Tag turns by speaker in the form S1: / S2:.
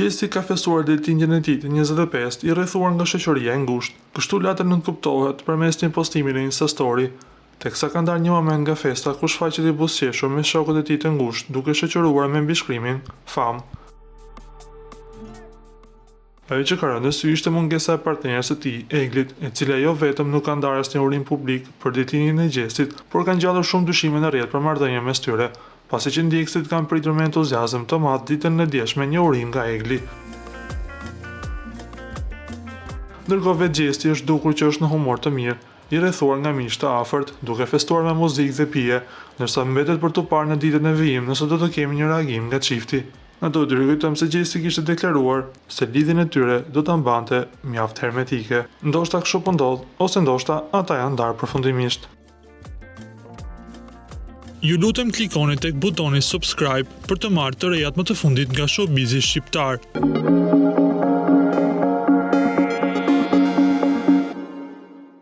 S1: Gjesti ka festuar ditëlindjen e tij të 25 i rrethuar nga shoqëria e ngushtë, kështu lata nënkuptohet përmes një postimi në Insta Story, teksa ka ndarë një moment nga festa ku shfaqet i buzëqeshur me shokët e tij të ngushtë, duke shoqëruar me mbishkrimin "Fam". Ajo që ka rënë në sy ishte mungesa e partnerës së tij, Eglit, e cila jo vetëm nuk ka ndarë asnjë urim publik për ditëlindjen e gjestit, por ka ngjallur shumë dyshime në rrjet për marrëdhënien mes tyre, pasi që ndjekësit kanë pritur me entuziazëm të madh ditën e djeshme një urim nga Egli. Ndërkohë vetë gjesti është dukur që është në humor të mirë, i rrethuar nga miq të afërt, duke festuar me muzikë dhe pije, ndërsa mbetet për t'u parë në ditën e vijim nëse do të kemi një reagim nga çifti. Në do të rikujtojmë se gjesti kishte deklaruar se lidhjen e tyre do ta mbante mjaft hermetike. Ndoshta kështu po ndodh, ose ndoshta ata janë ndarë përfundimisht.
S2: Ju lutem klikoni tek butoni subscribe për të marrë të rejat më të fundit nga showbizi shqiptar.